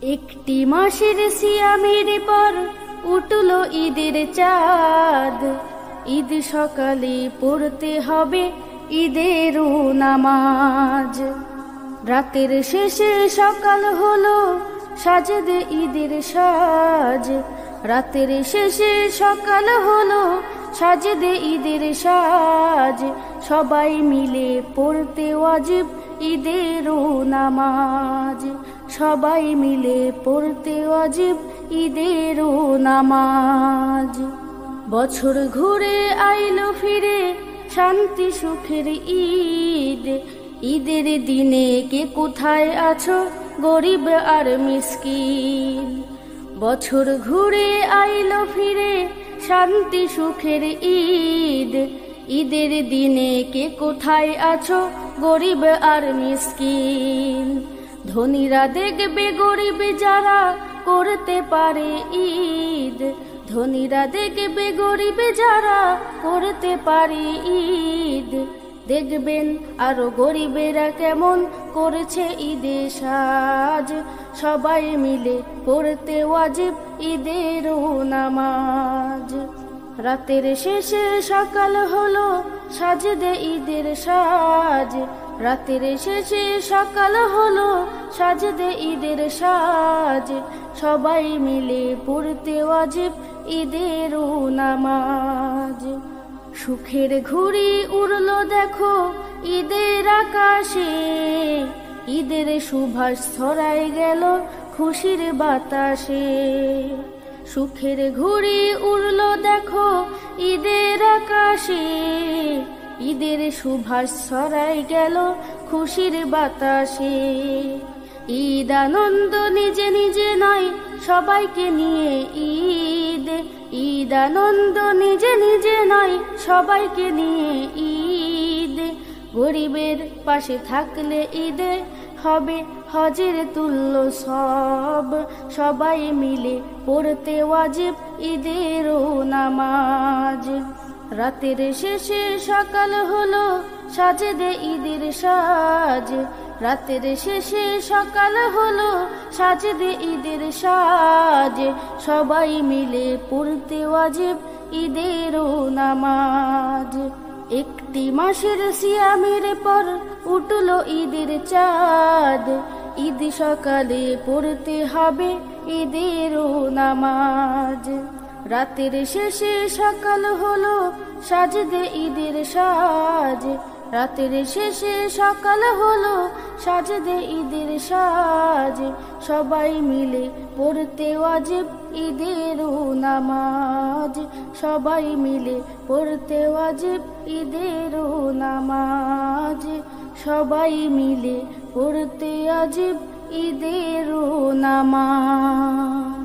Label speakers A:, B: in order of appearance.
A: একটি মাসের সিয়ামের পর উঠল ঈদের চাঁদ। ঈদ সকালে পড়তে হবে ঈদের নামাজ। রাতের শেষে সকাল হলো সাজদে ঈদের সাজ। রাতের শেষে সকাল হলো সাজদে ঈদের সাজ। সবাই মিলে পড়তে ওয়াজিব ঈদের নামাজ। সবাই মিলে পড়তে ওয়াজিব ঈদের নামাজ। বছর ঘুরে আইলো ফিরে শান্তি সুখের ঈদ। ঈদের দিনে কে কোথায় আছো গরিব আর মিসকিন। বছর ঘুরে আইলো ফিরে শান্তি সুখের ঈদ। ঈদের দিনে কে কোথায় আছো গরিব আর মিসকিন। ধনীরা দেখবে গরিব যারা করতে পারে ঈদ। ধনীরা দেখবে গরিব যারা করতে পারে ঈদ। দেখবেন আরো গরিবেরা কেমন করেছে ঈদে সাজ। সবাই মিলে পড়তে ওয়াজিব ঈদের নামাজ। রাতের শেষে সকাল হলো সাজদে ঈদের সাজ। রাতের শেষে সকাল হলো সাজদে ঈদের সাজ। সবাই মিলে পড়তে ওয়াজিব ঈদের নামাজ। সুখের ঘুড়ি উড়লো দেখো ঈদের আকাশে। ঈদের সুভাষ ছড়াই গেল খুশির বাতাসে। সুখের ঘুড়ি উড়লো দেখো ঈদের আকাশে। ঈদের সুভাষ ছড়াই গেল খুশির বাতাসে। ঈদ আনন্দ নিজে নিজে নয় সবাইকে নিয়ে ঈদ। ঈদ আনন্দ নিজে নিজে নয় সবাইকে নিয়ে ঈদ। গরিবের পাশে থাকলে ঈদে হবে হজের তুল্য সব। সবাই মিলে পড়তে ওয়াজিব ঈদের নামাজ। রাতের শেষে সকাল হলো সাজদে ঈদের সাজ। রাতের শেষে সকাল হলো সাজদে ঈদের সাজ। সবাই মিলে পড়তে ওয়াজিব ঈদের নামাজ। একটি মাসের সিয়ামের পর উঠল ঈদের চাঁদ। ঈদ সকালে পড়তে হবে ঈদের নামাজ। রাতের শেষে সকাল হলো সাজদে ঈদের সাজ। রাতের শেষে সকাল হলো সাজদে ঈদের সাজ। সবাই মিলে পড়তে ওয়াজিব ঈদের নামাজ। সবাই মিলে পড়তে ওয়াজিব ঈদের নামাজ। সবাই মিলে পড়তে ওয়াজিব ঈদের নামাজ।